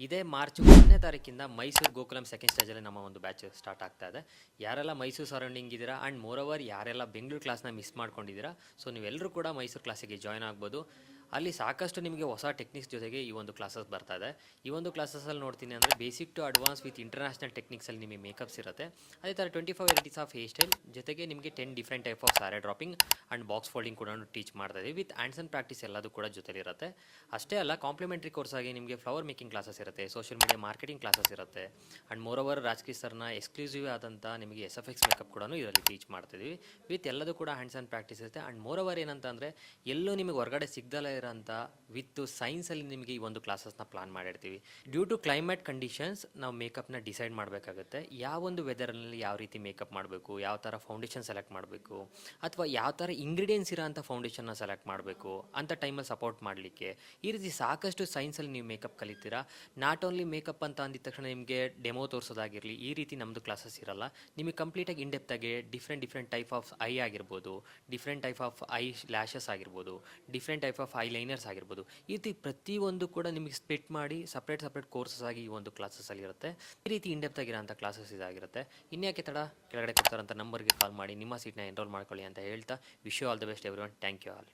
ಇದೇ ಮಾರ್ಚ್ 1ನೇ ತಾರೀಕಿಂದ ಮೈಸೂರು ಗೋಕುಲಂ ಸೆಕೆಂಡ್ ಸ್ಟೇಜಲ್ಲಿ ನಮ್ಮ ಒಂದು ಬ್ಯಾಚ್ ಸ್ಟಾರ್ಟ್ ಆಗ್ತಾ ಇದೆ. ಯಾರೆಲ್ಲ ಮೈಸೂರು ಸರೌಂಡಿಂಗ್ ಇದ್ದೀರಾ ಆ್ಯಂಡ್ ಮೋರೋವರ್ ಯಾರೆಲ್ಲ ಬೆಂಗಳೂರು ಕ್ಲಾಸ್ನ ಮಿಸ್ ಮಾಡ್ಕೊಂಡಿದ್ದೀರಾ, ಸೊ ನೀವೆಲ್ಲರೂ ಕೂಡ ಮೈಸೂರು ಕ್ಲಾಸಿಗೆ ಜಾಯ್ನ್ ಆಗ್ಬೋದು. ಅಲ್ಲಿ ಸಾಕಷ್ಟು ನಿಮಗೆ ಹೊಸ ಟೆಕ್ನಿಕ್ಸ್ ಜೊತೆಗೆ ಈ ಒಂದು ಕ್ಲಾಸಸ್ ಬರ್ತಾ ಇದೆ. ಈ ಒಂದು ಕ್ಲಾಸಸಲ್ಲಿ ನೋಡ್ತೀನಿ ಅಂದರೆ basic to advance with international ಟೆಕ್ನಿಕ್ಸಲ್ಲಿ ನಿಮಗೆ ಮೇಕಪ್ಸ್ ಇರುತ್ತೆ. ಅದೇ ಥರ 25 ವೆರೈಟೀಸ್ ಆಫ್ ಹೇರ್ ಸ್ಟೈಲ್ ಜೊತೆಗೆ ನಿಮಗೆ 10 different type of sari draping and box folding ಕೂಡ ಟೀಚ್ ಮಾಡ್ತಾ ಇದ್ದೀವಿ. ವಿತ್ ಹ್ಯಾಂಡ್ಸ್ ಆ್ಯಂಡ್ ಪ್ರಾಕ್ಟೀಸ್ ಎಲ್ಲದು ಕೂಡ ಜೊತೆಲಿರುತ್ತೆ. ಅಷ್ಟೇ ಅಲ್ಲ, ಕಾಂಪ್ಲಿಮೆಂಟ್ರಿ ಕೋರ್ಸ್ ಆಗಿ ನಿಮಗೆ ಫ್ಲವರ್ ಮೇಕಿಂಗ್ ಕ್ಲಾಸಸ್ ಇರುತ್ತೆ, ಸೋಷಿಯಲ್ ಮೀಡಿಯಾ ಮಾರ್ಕೆಟಿಂಗ್ ಕ್ಲಾಸಸ್ ಇರುತ್ತೆ ಆ್ಯಂಡ್ ಮೋರೋವರ್ ರಾಜ್ಕೀಯ್ ಸರ್ನ ಎಕ್ಸ್ಕ್ಲೂಸಿವ್ ಆದಂಥ ನಿಮಗೆ SFX ಮೇಕಪ್ ಕೂಡ ಇದರಲ್ಲಿ ಟೀಚ್ ಮಾಡ್ತಿದ್ದೀವಿ. ವಿತ್ ಎಲ್ಲದೂ ಕೂಡ ಹ್ಯಾಂಡ್ಸ್ ಆ್ಯಂಡ್ ಪ್ರಾಕ್ಟೀಸ್ ಇರುತ್ತೆ. ಆ್ಯಂಡ್ ಮೋರೋವರ್ ಏನಂತ ಅಂದರೆ ಎಲ್ಲೂ ನಿಮಗೆ ಹೊರಗಡೆ ಸಿಗ್ದಲೇ ಇರೋಂಥ ವಿತ್ ಸೈನ್ಸಲ್ಲಿ ನಿಮಗೆ ಈ ಒಂದು ಕ್ಲಾಸಸ್ನ ಪ್ಲಾನ್ ಮಾಡಿರ್ತೀವಿ. ಡ್ಯೂ ಟು ಕ್ಲೈಮೇಟ್ ಕಂಡೀಷನ್ಸ್ ನಾವು ಮೇಕಪ್ನ ಡಿಸೈಡ್ ಮಾಡಬೇಕಾಗುತ್ತೆ. ಯಾವೊಂದು ವೆದರಲ್ಲಿ ಯಾವ ರೀತಿ ಮೇಕಪ್ ಮಾಡಬೇಕು, ಯಾವ ಥರ ಫೌಂಡೇಶನ್ ಸೆಲೆಕ್ಟ್ ಮಾಡಬೇಕು, ಅಥವಾ ಯಾವ ಥರ ಇಂಗ್ರೀಡಿಯೆಂಟ್ಸ್ ಇರೋ ಅಂಥ ಫೌಂಡೇಶನ್ನ ಸೆಲೆಕ್ಟ್ ಮಾಡಬೇಕು ಅಂಥ ಟೈಮಲ್ಲಿ ಸಪೋರ್ಟ್ ಮಾಡಲಿಕ್ಕೆ ಈ ರೀತಿ ಸಾಕಷ್ಟು ಸೈನ್ಸಲ್ಲಿ ನೀವು ಮೇಕಪ್ ಕಲಿತೀರಾ. ನಾಟ್ ಓನ್ಲಿ ಮೇಕಪ್ ಅಂತ ಅಂದಿದ ತಕ್ಷಣ ನಿಮಗೆ ಡೆಮೋ ತೋರಿಸೋದಾಗಿರಲಿ, ಈ ರೀತಿ ನಮ್ಮದು ಕ್ಲಾಸಸ್ ಇರಲ್ಲ. ನಿಮಗೆ ಕಂಪ್ಲೀಟಾಗಿ ಇನ್ಡೆಪ್ತಾಗಿ ಡಿಫ್ರೆಂಟ್ ಟೈಪ್ ಆಫ್ ಐ ಆಗಿರ್ಬೋದು, different type of eyelashes ಆಗಿರ್ಬೋದು, different type of eyeliners ಆಗಿರ್ಬೋದು, ಈ ರೀತಿ ಪ್ರತಿಯೊಂದು ಕೂಡ ನಿಮಗೆ ಸ್ಪ್ಲಿಟ್ ಮಾಡಿ ಸಪ್ರೇಟ್ ಕೋರ್ಸಸ್ ಆಗಿ ಈ ಒಂದು ಕ್ಲಾಸಸ್ಸಲ್ಲಿ ಇರುತ್ತೆ. ಈ ರೀತಿ ಇನ್ಡೆಪ್ತ್ ಆಗಿರೋಂಥ ಕ್ಲಾಸಸ್ ಇದಾಗಿರುತ್ತೆ. ಇನ್ಯಾಕೆ ತಡ, ಕೆಳಗಡೆ ಕೊಡ್ತಾರಂಥ ನಂಬರ್ಗೆ ಕಾಲ್ ಮಾಡಿ ನಿಮ್ಮ ಸೀಟ್ನ ಎನ್ರೋಲ್ ಮಾಡ್ಕೊಳ್ಳಿ ಅಂತ ಹೇಳ್ತಾ wish you all the best everyone. Thank you all.